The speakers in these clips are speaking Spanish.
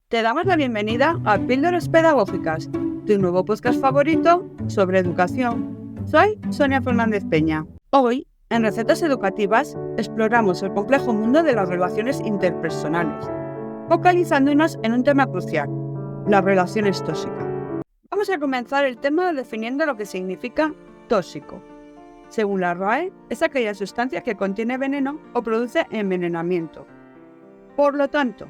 Te damos la bienvenida a Píldoras Pedagógicas, tu nuevo podcast favorito sobre educación. Soy Sonia Fernández Peña. Hoy, en Recetas Educativas, exploramos el complejo mundo de las relaciones interpersonales, focalizándonos en un tema crucial, las relaciones tóxicas. Vamos a comenzar el tema definiendo lo que significa tóxico. Según la RAE, es aquella sustancia que contiene veneno o produce envenenamiento. Por lo tanto,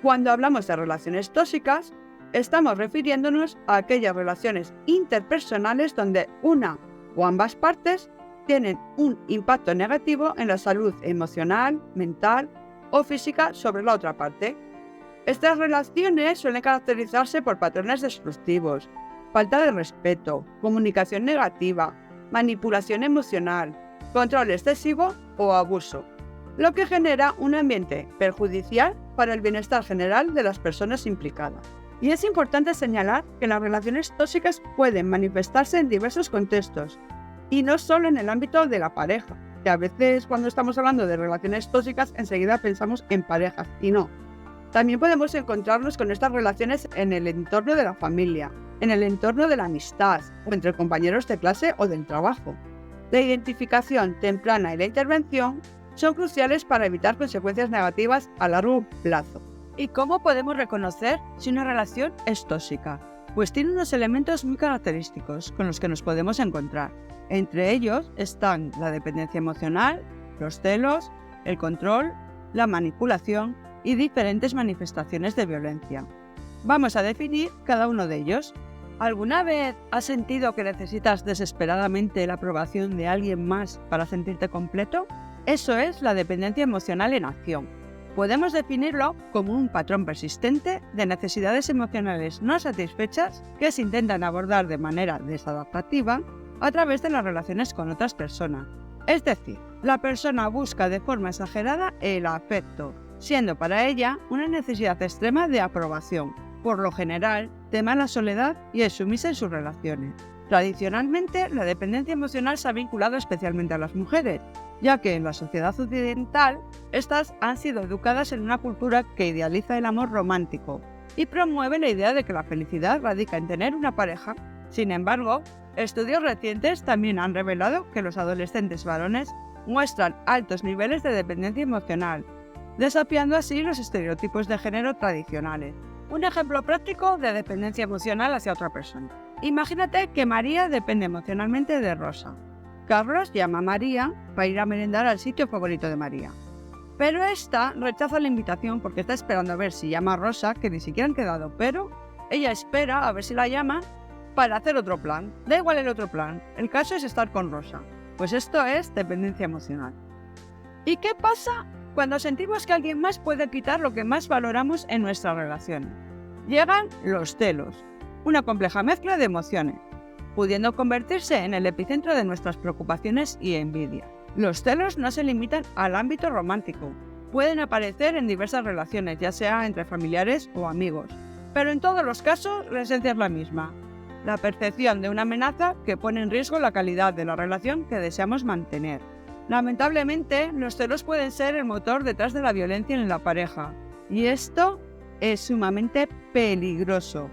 cuando hablamos de relaciones tóxicas, estamos refiriéndonos a aquellas relaciones interpersonales donde una o ambas partes tienen un impacto negativo en la salud emocional, mental o física sobre la otra parte. Estas relaciones suelen caracterizarse por patrones destructivos, falta de respeto, comunicación negativa, manipulación emocional, control excesivo o abuso, lo que genera un ambiente perjudicial para el bienestar general de las personas implicadas. Y es importante señalar que las relaciones tóxicas pueden manifestarse en diversos contextos, y no solo en el ámbito de la pareja, que a veces cuando estamos hablando de relaciones tóxicas enseguida pensamos en parejas, y no. También podemos encontrarnos con estas relaciones en el entorno de la familia, en el entorno de la amistad, o entre compañeros de clase o del trabajo. La identificación temprana y la intervención son cruciales para evitar consecuencias negativas a largo plazo. ¿Y cómo podemos reconocer si una relación es tóxica? Pues tiene unos elementos muy característicos con los que nos podemos encontrar. Entre ellos están la dependencia emocional, los celos, el control, la manipulación y diferentes manifestaciones de violencia. Vamos a definir cada uno de ellos. ¿Alguna vez has sentido que necesitas desesperadamente la aprobación de alguien más para sentirte completo? Eso es la dependencia emocional en acción. Podemos definirlo como un patrón persistente de necesidades emocionales no satisfechas que se intentan abordar de manera desadaptativa a través de las relaciones con otras personas. Es decir, la persona busca de forma exagerada el afecto, siendo para ella una necesidad extrema de aprobación. Por lo general, teme a la soledad y es sumisa en sus relaciones. Tradicionalmente, la dependencia emocional se ha vinculado especialmente a las mujeres, ya que en la sociedad occidental, estas han sido educadas en una cultura que idealiza el amor romántico y promueve la idea de que la felicidad radica en tener una pareja. Sin embargo, estudios recientes también han revelado que los adolescentes varones muestran altos niveles de dependencia emocional, desafiando así los estereotipos de género tradicionales. Un ejemplo práctico de dependencia emocional hacia otra persona. Imagínate que María depende emocionalmente de Rosa. Carlos llama a María para ir a merendar al sitio favorito de María. Pero esta rechaza la invitación porque está esperando a ver si llama a Rosa, que ni siquiera han quedado, pero ella espera a ver si la llama para hacer otro plan. Da igual el otro plan, el caso es estar con Rosa. Pues esto es dependencia emocional. ¿Y qué pasa cuando sentimos que alguien más puede quitar lo que más valoramos en nuestras relaciones? Llegan los celos, una compleja mezcla de emociones, pudiendo convertirse en el epicentro de nuestras preocupaciones y envidia. Los celos no se limitan al ámbito romántico, pueden aparecer en diversas relaciones, ya sea entre familiares o amigos, pero en todos los casos la esencia es la misma: la percepción de una amenaza que pone en riesgo la calidad de la relación que deseamos mantener. Lamentablemente, los celos pueden ser el motor detrás de la violencia en la pareja, y esto es sumamente peligroso,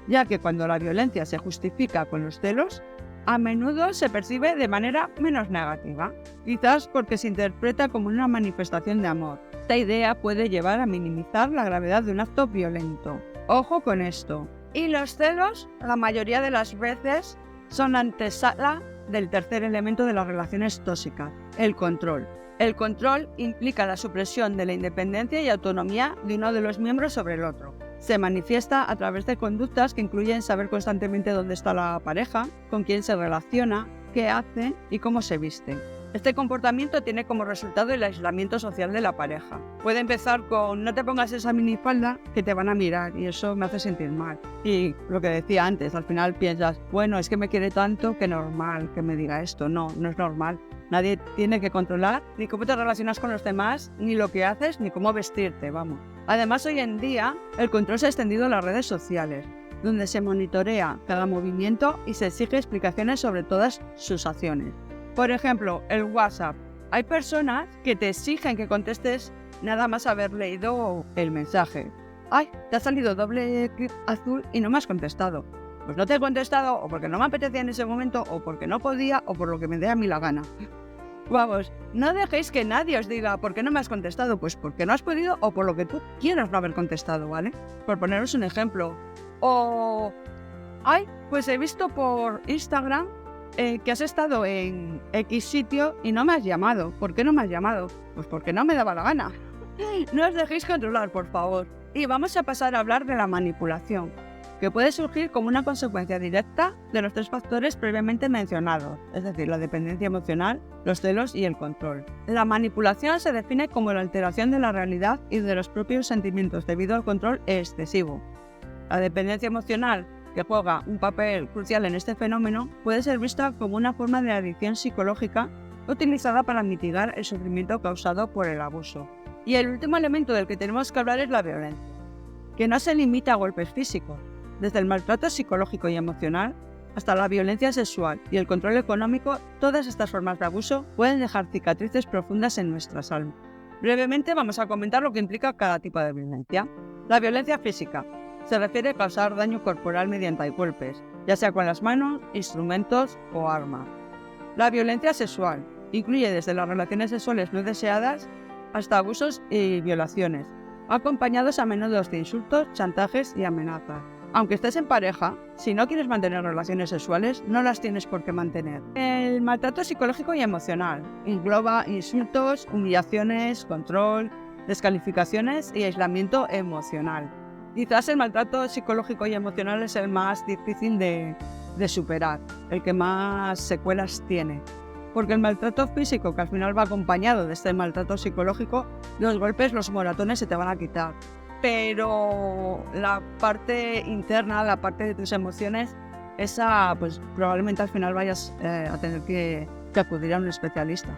ya que cuando la violencia se justifica con los celos, a menudo se percibe de manera menos negativa, quizás porque se interpreta como una manifestación de amor. Esta idea puede llevar a minimizar la gravedad de un acto violento. Ojo con esto. Y los celos, la mayoría de las veces, son antesala del tercer elemento de las relaciones tóxicas, el control. El control implica la supresión de la independencia y autonomía de uno de los miembros sobre el otro. Se manifiesta a través de conductas que incluyen saber constantemente dónde está la pareja, con quién se relaciona, qué hace y cómo se viste. Este comportamiento tiene como resultado el aislamiento social de la pareja. Puede empezar con: no te pongas esa minifalda que te van a mirar y eso me hace sentir mal. Y lo que decía antes, al final piensas: bueno, es que me quiere tanto que normal que me diga esto. No, no es normal. Nadie tiene que controlar ni cómo te relacionas con los demás, ni lo que haces, ni cómo vestirte, vamos. Además, hoy en día, el control se ha extendido a las redes sociales, donde se monitorea cada movimiento y se exige explicaciones sobre todas sus acciones. Por ejemplo, el WhatsApp. Hay personas que te exigen que contestes nada más haber leído el mensaje. ¡ay! Te ha salido doble clic azul y no me has contestado. Pues no te he contestado o porque no me apetecía en ese momento o porque no podía o por lo que me dé a mí la gana. Vamos, no dejéis que nadie os diga ¿por qué no me has contestado? Pues porque no has podido o por lo que tú quieras no haber contestado, ¿vale? Por poneros un ejemplo. O, ¡ay! Pues he visto por Instagram que has estado en X sitio y no me has llamado. ¿Por qué no me has llamado? Pues porque no me daba la gana. No os dejéis controlar, por favor. Y vamos a pasar a hablar de la manipulación, que puede surgir como una consecuencia directa de los 3 factores previamente mencionados, es decir, la dependencia emocional, los celos y el control. La manipulación se define como la alteración de la realidad y de los propios sentimientos debido al control excesivo. La dependencia emocional, que juega un papel crucial en este fenómeno, puede ser vista como una forma de adicción psicológica utilizada para mitigar el sufrimiento causado por el abuso. Y el último elemento del que tenemos que hablar es la violencia, que no se limita a golpes físicos. Desde el maltrato psicológico y emocional hasta la violencia sexual y el control económico, todas estas formas de abuso pueden dejar cicatrices profundas en nuestras almas. Brevemente vamos a comentar lo que implica cada tipo de violencia. La violencia física se refiere a causar daño corporal mediante golpes, ya sea con las manos, instrumentos o armas. La violencia sexual incluye desde las relaciones sexuales no deseadas hasta abusos y violaciones, acompañados a menudo de insultos, chantajes y amenazas. Aunque estés en pareja, si no quieres mantener relaciones sexuales, no las tienes por qué mantener. El maltrato psicológico y emocional engloba insultos, humillaciones, control, descalificaciones y aislamiento emocional. Quizás el maltrato psicológico y emocional es el más difícil de superar, el que más secuelas tiene. Porque el maltrato físico, que al final va acompañado de este maltrato psicológico, los golpes, los moratones se te van a quitar. Pero la parte interna, la parte de tus emociones, esa pues probablemente al final vayas a tener que acudir a un especialista.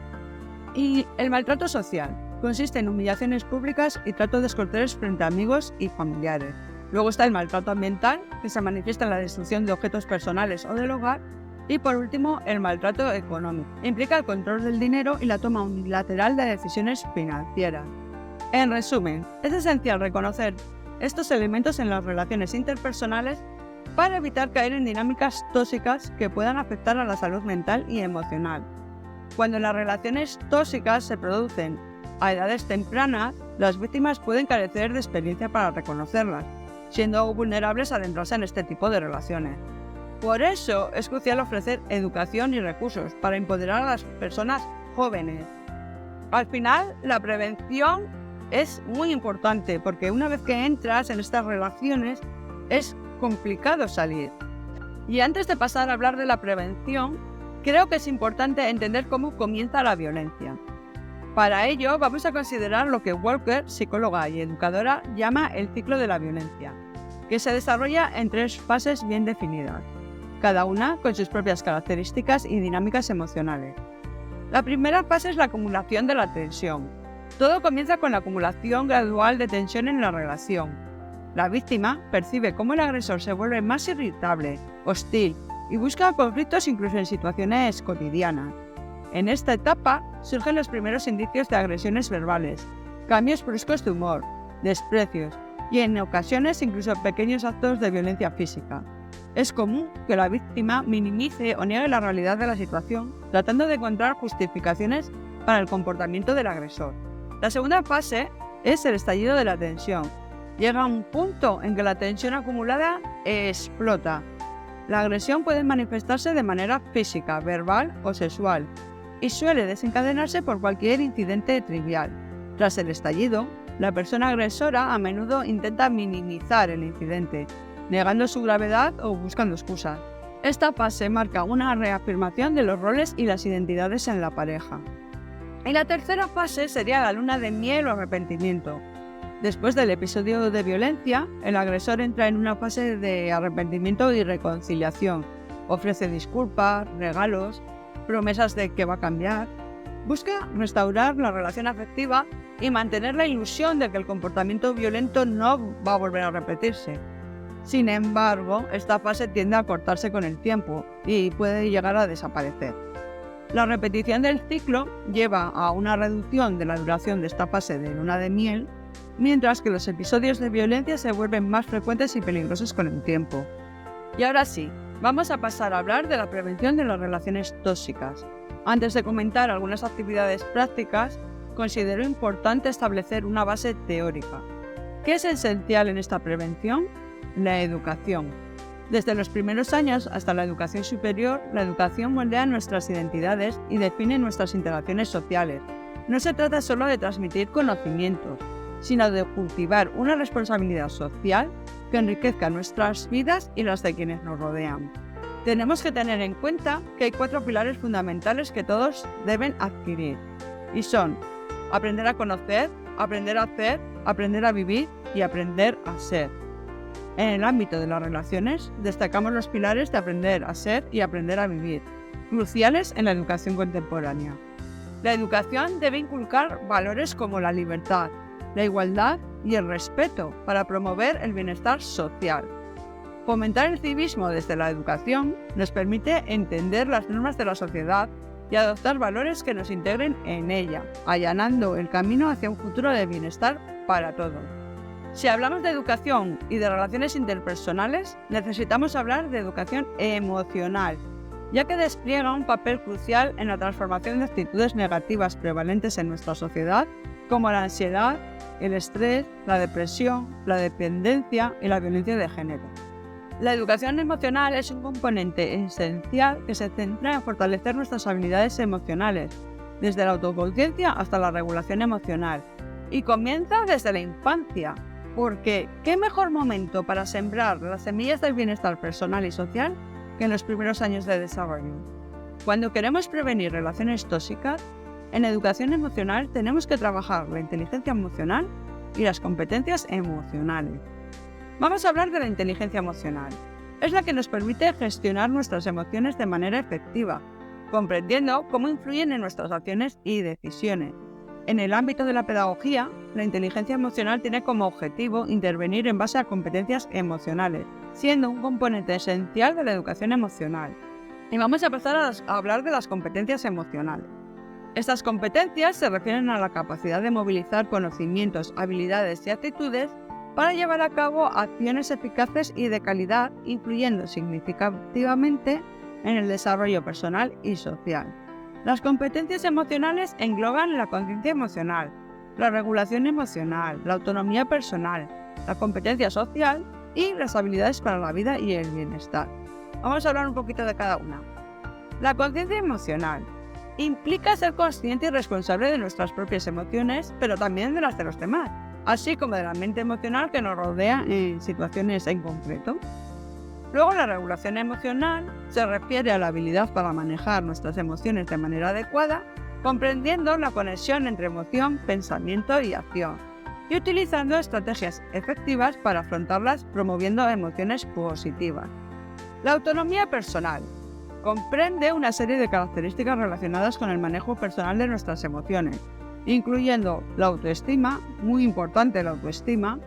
Y el maltrato social consiste en humillaciones públicas y trato descortés frente a amigos y familiares. Luego está el maltrato ambiental, que se manifiesta en la destrucción de objetos personales o del hogar. Y por último, el maltrato económico. Implica el control del dinero y la toma unilateral de decisiones financieras. En resumen, es esencial reconocer estos elementos en las relaciones interpersonales para evitar caer en dinámicas tóxicas que puedan afectar a la salud mental y emocional. Cuando las relaciones tóxicas se producen a edades tempranas, las víctimas pueden carecer de experiencia para reconocerlas, siendo vulnerables a adentrarse en este tipo de relaciones. Por eso es crucial ofrecer educación y recursos para empoderar a las personas jóvenes. Al final, la prevención es muy importante porque una vez que entras en estas relaciones es complicado salir. Y antes de pasar a hablar de la prevención, creo que es importante entender cómo comienza la violencia. Para ello vamos a considerar lo que Walker, psicóloga y educadora, llama el ciclo de la violencia, que se desarrolla en 3 fases bien definidas, cada una con sus propias características y dinámicas emocionales. La primera fase es la acumulación de la tensión. Todo comienza con la acumulación gradual de tensión en la relación. La víctima percibe cómo el agresor se vuelve más irritable, hostil y busca conflictos incluso en situaciones cotidianas. En esta etapa surgen los primeros indicios de agresiones verbales, cambios bruscos de humor, desprecios y en ocasiones incluso pequeños actos de violencia física. Es común que la víctima minimice o niegue la realidad de la situación, tratando de encontrar justificaciones para el comportamiento del agresor. La segunda fase es el estallido de la tensión. Llega a un punto en que la tensión acumulada explota. La agresión puede manifestarse de manera física, verbal o sexual y suele desencadenarse por cualquier incidente trivial. Tras el estallido, la persona agresora a menudo intenta minimizar el incidente, negando su gravedad o buscando excusas. Esta fase marca una reafirmación de los roles y las identidades en la pareja. Y la tercera fase sería la luna de miel o arrepentimiento. Después del episodio de violencia, el agresor entra en una fase de arrepentimiento y reconciliación. Ofrece disculpas, regalos, promesas de que va a cambiar. Busca restaurar la relación afectiva y mantener la ilusión de que el comportamiento violento no va a volver a repetirse. Sin embargo, esta fase tiende a cortarse con el tiempo y puede llegar a desaparecer. La repetición del ciclo lleva a una reducción de la duración de esta fase de luna de miel mientras que los episodios de violencia se vuelven más frecuentes y peligrosos con el tiempo. Y ahora sí, vamos a pasar a hablar de la prevención de las relaciones tóxicas. Antes de comentar algunas actividades prácticas, considero importante establecer una base teórica. ¿Qué es esencial en esta prevención? La educación. Desde los primeros años hasta la educación superior, la educación moldea nuestras identidades y define nuestras interacciones sociales. No se trata solo de transmitir conocimientos, sino de cultivar una responsabilidad social que enriquezca nuestras vidas y las de quienes nos rodean. Tenemos que tener en cuenta que hay 4 pilares fundamentales que todos deben adquirir, y son aprender a conocer, aprender a hacer, aprender a vivir y aprender a ser. En el ámbito de las relaciones, destacamos los pilares de aprender a ser y aprender a vivir, cruciales en la educación contemporánea. La educación debe inculcar valores como la libertad, la igualdad y el respeto para promover el bienestar social. Fomentar el civismo desde la educación nos permite entender las normas de la sociedad y adoptar valores que nos integren en ella, allanando el camino hacia un futuro de bienestar para todos. Si hablamos de educación y de relaciones interpersonales, necesitamos hablar de educación emocional, ya que despliega un papel crucial en la transformación de actitudes negativas prevalentes en nuestra sociedad, como la ansiedad, el estrés, la depresión, la dependencia y la violencia de género. La educación emocional es un componente esencial que se centra en fortalecer nuestras habilidades emocionales, desde la autoconciencia hasta la regulación emocional, y comienza desde la infancia, porque ¿qué mejor momento para sembrar las semillas del bienestar personal y social que en los primeros años de desarrollo? Cuando queremos prevenir relaciones tóxicas, en educación emocional tenemos que trabajar la inteligencia emocional y las competencias emocionales. Vamos a hablar de la inteligencia emocional. Es la que nos permite gestionar nuestras emociones de manera efectiva, comprendiendo cómo influyen en nuestras acciones y decisiones. En el ámbito de la pedagogía, la inteligencia emocional tiene como objetivo intervenir en base a competencias emocionales, siendo un componente esencial de la educación emocional. Y vamos a empezar a hablar de las competencias emocionales. Estas competencias se refieren a la capacidad de movilizar conocimientos, habilidades y actitudes para llevar a cabo acciones eficaces y de calidad, influyendo significativamente en el desarrollo personal y social. Las competencias emocionales engloban la conciencia emocional, la regulación emocional, la autonomía personal, la competencia social y las habilidades para la vida y el bienestar. Vamos a hablar un poquito de cada una. La conciencia emocional implica ser consciente y responsable de nuestras propias emociones, pero también de las de los demás, así como de la mente emocional que nos rodea en situaciones en concreto. Luego, la regulación emocional se refiere a la habilidad para manejar nuestras emociones de manera adecuada, comprendiendo la conexión entre emoción, pensamiento y acción, y utilizando estrategias efectivas para afrontarlas, promoviendo emociones positivas. La autonomía personal comprende una serie de características relacionadas con el manejo personal de nuestras emociones, incluyendo la autoestima, muy importante la autoestima,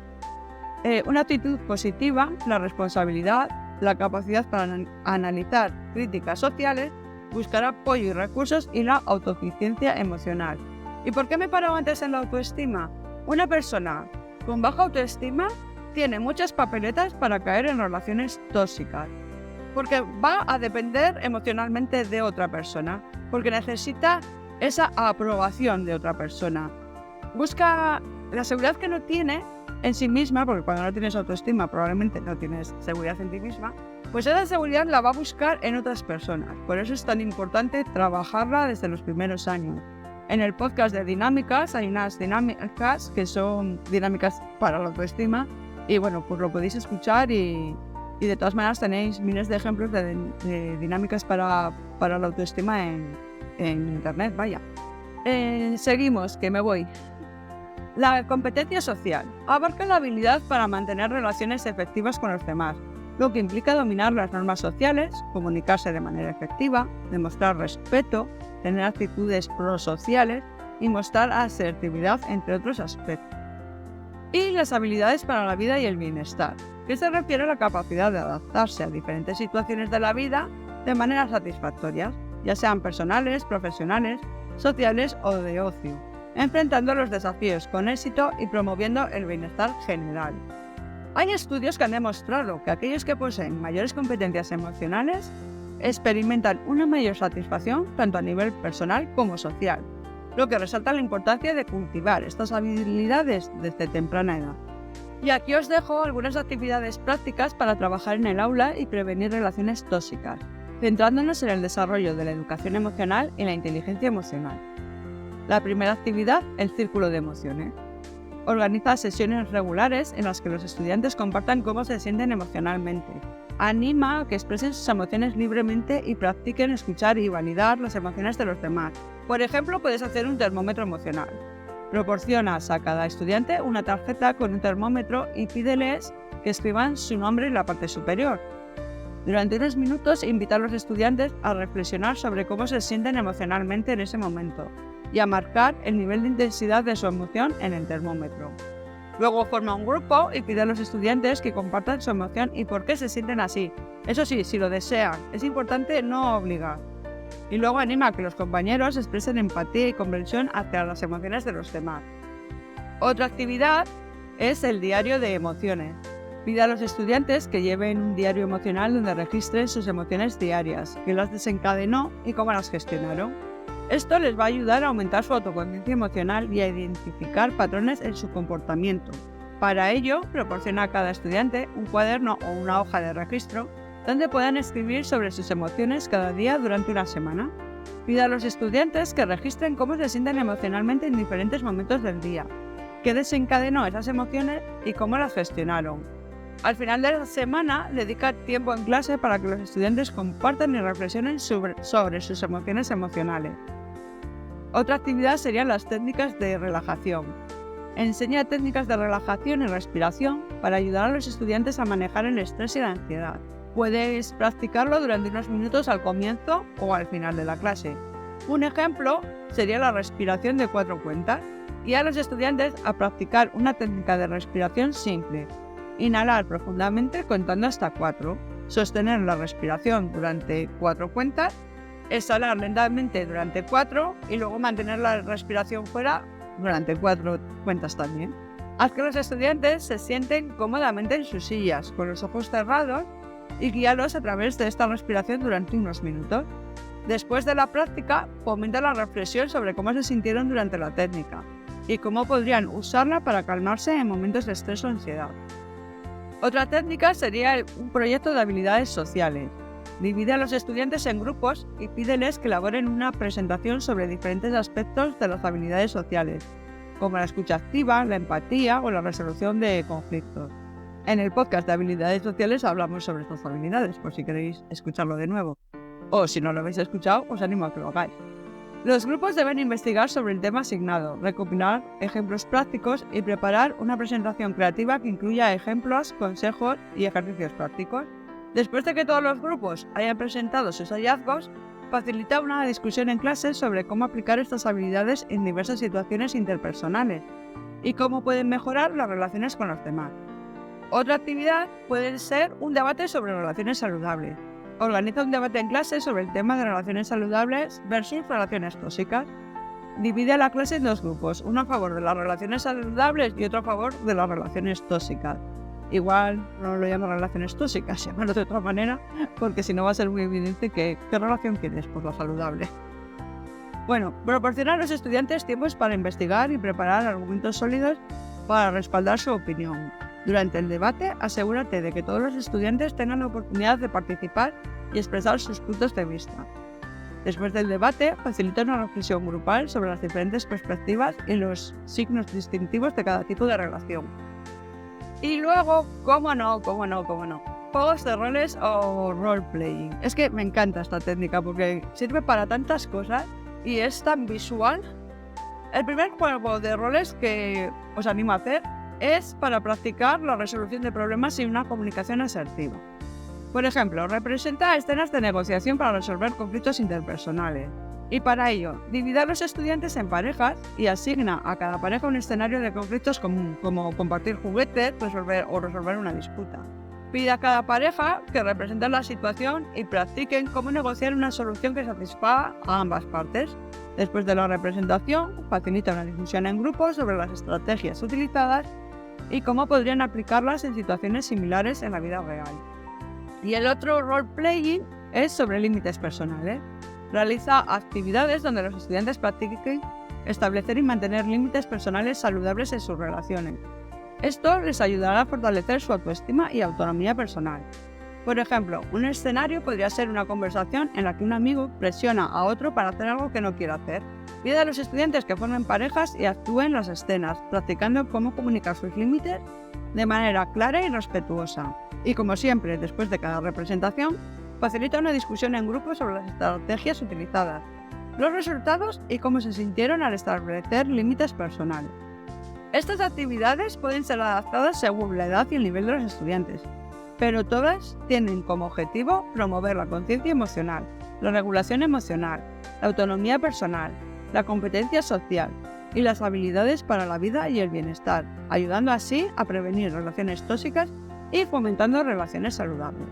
una actitud positiva, la responsabilidad, la capacidad para analizar críticas sociales, buscar apoyo y recursos y la autosuficiencia emocional. ¿Y por qué me paro antes en la autoestima? Una persona con baja autoestima tiene muchas papeletas para caer en relaciones tóxicas, porque va a depender emocionalmente de otra persona, porque necesita esa aprobación de otra persona. Busca la seguridad que no tiene en sí misma, porque cuando no tienes autoestima probablemente no tienes seguridad en ti misma, pues esa seguridad la va a buscar en otras personas. Por eso es tan importante trabajarla desde los primeros años. En el podcast de dinámicas hay unas dinámicas que son dinámicas para la autoestima y bueno, pues lo podéis escuchar y de todas maneras tenéis miles de ejemplos de dinámicas para la autoestima en internet, vaya. Seguimos, que me voy. La competencia social abarca la habilidad para mantener relaciones efectivas con los demás, lo que implica dominar las normas sociales, comunicarse de manera efectiva, demostrar respeto, tener actitudes prosociales y mostrar asertividad, entre otros aspectos. Y las habilidades para la vida y el bienestar, que se refiere a la capacidad de adaptarse a diferentes situaciones de la vida de manera satisfactoria, ya sean personales, profesionales, sociales o de ocio. enfrentando los desafíos con éxito y promoviendo el bienestar general. Hay estudios que han demostrado que aquellos que poseen mayores competencias emocionales experimentan una mayor satisfacción tanto a nivel personal como social, lo que resalta la importancia de cultivar estas habilidades desde temprana edad. Y aquí os dejo algunas actividades prácticas para trabajar en el aula y prevenir relaciones tóxicas, centrándonos en el desarrollo de la educación emocional y la inteligencia emocional. La primera actividad, el círculo de emociones. Organiza sesiones regulares en las que los estudiantes compartan cómo se sienten emocionalmente. Anima a que expresen sus emociones libremente y practiquen escuchar y validar las emociones de los demás. Por ejemplo, puedes hacer un termómetro emocional. Proporcionas a cada estudiante una tarjeta con un termómetro y pídeles que escriban su nombre en la parte superior. Durante unos minutos invita a los estudiantes a reflexionar sobre cómo se sienten emocionalmente en ese momento y a marcar el nivel de intensidad de su emoción en el termómetro. Luego forma un grupo y pide a los estudiantes que compartan su emoción y por qué se sienten así. Eso sí, si lo desean, es importante no obligar. Y luego anima a que los compañeros expresen empatía y comprensión hacia las emociones de los demás. Otra actividad es el diario de emociones. Pide a los estudiantes que lleven un diario emocional donde registren sus emociones diarias, qué las desencadenó y cómo las gestionaron. Esto les va a ayudar a aumentar su autoconciencia emocional y a identificar patrones en su comportamiento. Para ello, proporciona a cada estudiante un cuaderno o una hoja de registro donde puedan escribir sobre sus emociones cada día durante una semana. Pide a los estudiantes que registren cómo se sienten emocionalmente en diferentes momentos del día, qué desencadenó esas emociones y cómo las gestionaron. Al final de la semana, dedica tiempo en clase para que los estudiantes compartan y reflexionen sobre sus emociones emocionales. Otra actividad serían las técnicas de relajación. Enseña técnicas de relajación y respiración para ayudar a los estudiantes a manejar el estrés y la ansiedad. Puedes practicarlo durante unos minutos al comienzo o al final de la clase. Un ejemplo sería la respiración de 4 cuentas. Y a los estudiantes a practicar una técnica de respiración simple. Inhalar profundamente contando hasta 4, sostener la respiración durante 4 cuentas, exhalar lentamente durante 4 y luego mantener la respiración fuera durante 4 cuentas también. Haz que los estudiantes se sienten cómodamente en sus sillas, con los ojos cerrados y guíalos a través de esta respiración durante unos minutos. Después de la práctica, fomenta la reflexión sobre cómo se sintieron durante la técnica y cómo podrían usarla para calmarse en momentos de estrés o ansiedad. Otra técnica sería un proyecto de habilidades sociales. Divide a los estudiantes en grupos y pídeles que elaboren una presentación sobre diferentes aspectos de las habilidades sociales, como la escucha activa, la empatía o la resolución de conflictos. En el podcast de habilidades sociales hablamos sobre estas habilidades, por si queréis escucharlo de nuevo. O si no lo habéis escuchado, os animo a que lo hagáis. Los grupos deben investigar sobre el tema asignado, recopilar ejemplos prácticos y preparar una presentación creativa que incluya ejemplos, consejos y ejercicios prácticos. Después de que todos los grupos hayan presentado sus hallazgos, facilita una discusión en clase sobre cómo aplicar estas habilidades en diversas situaciones interpersonales y cómo pueden mejorar las relaciones con los demás. Otra actividad puede ser un debate sobre relaciones saludables. Organiza un debate en clase sobre el tema de relaciones saludables versus relaciones tóxicas. Divide a la clase en 2 grupos, uno a favor de las relaciones saludables y otro a favor de las relaciones tóxicas. Igual no lo llamo relaciones tóxicas, llámalo de otra manera, porque si no va a ser muy evidente qué relación tienes por lo saludable. Bueno, proporcionar a los estudiantes tiempos para investigar y preparar argumentos sólidos para respaldar su opinión. Durante el debate, asegúrate de que todos los estudiantes tengan la oportunidad de participar y expresar sus puntos de vista. Después del debate, facilita una reflexión grupal sobre las diferentes perspectivas y los signos distintivos de cada tipo de relación. Y luego, cómo no, juegos de roles o role-playing. Es que me encanta esta técnica porque sirve para tantas cosas y es tan visual. El primer juego de roles que os animo a hacer es para practicar la resolución de problemas y una comunicación asertiva. Por ejemplo, representa escenas de negociación para resolver conflictos interpersonales. Y para ello, divide a los estudiantes en parejas y asigna a cada pareja un escenario de conflictos común, como compartir juguetes, resolver una disputa. Pide a cada pareja que representen la situación y practiquen cómo negociar una solución que satisfaga a ambas partes. Después de la representación, facilita una discusión en grupo sobre las estrategias utilizadas y cómo podrían aplicarlas en situaciones similares en la vida real. Y el otro role-playing es sobre límites personales. Realiza actividades donde los estudiantes practiquen establecer y mantener límites personales saludables en sus relaciones. Esto les ayudará a fortalecer su autoestima y autonomía personal. Por ejemplo, un escenario podría ser una conversación en la que un amigo presiona a otro para hacer algo que no quiere hacer. Pide a los estudiantes que formen parejas y actúen las escenas, practicando cómo comunicar sus límites de manera clara y respetuosa. Y como siempre, después de cada representación, facilita una discusión en grupo sobre las estrategias utilizadas, los resultados y cómo se sintieron al establecer límites personales. Estas actividades pueden ser adaptadas según la edad y el nivel de los estudiantes, pero todas tienen como objetivo promover la conciencia emocional, la regulación emocional, la autonomía personal, la competencia social y las habilidades para la vida y el bienestar, ayudando así a prevenir relaciones tóxicas y fomentando relaciones saludables.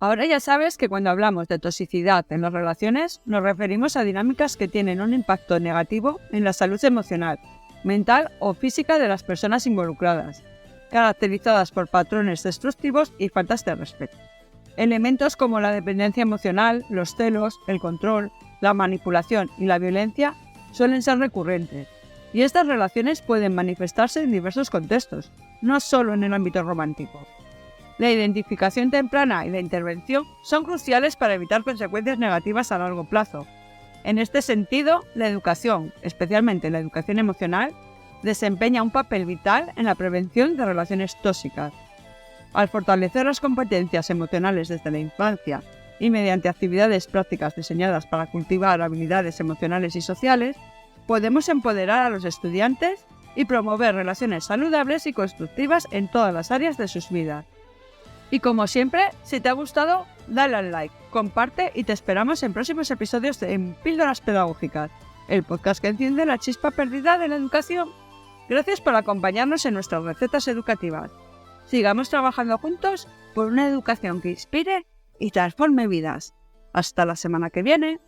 Ahora ya sabes que cuando hablamos de toxicidad en las relaciones nos referimos a dinámicas que tienen un impacto negativo en la salud emocional, mental o física de las personas involucradas, caracterizadas por patrones destructivos y faltas de respeto. Elementos como la dependencia emocional, los celos, el control, la manipulación y la violencia suelen ser recurrentes, y estas relaciones pueden manifestarse en diversos contextos, no solo en el ámbito romántico. La identificación temprana y la intervención son cruciales para evitar consecuencias negativas a largo plazo. En este sentido, la educación, especialmente la educación emocional, desempeña un papel vital en la prevención de relaciones tóxicas. Al fortalecer las competencias emocionales desde la infancia y mediante actividades prácticas diseñadas para cultivar habilidades emocionales y sociales, podemos empoderar a los estudiantes y promover relaciones saludables y constructivas en todas las áreas de sus vidas. Y como siempre, si te ha gustado, dale al like, comparte y te esperamos en próximos episodios de Píldoras Pedagógicas, el podcast que enciende la chispa perdida de la educación. Gracias por acompañarnos en nuestras recetas educativas. Sigamos trabajando juntos por una educación que inspire y transforme vidas. Hasta la semana que viene.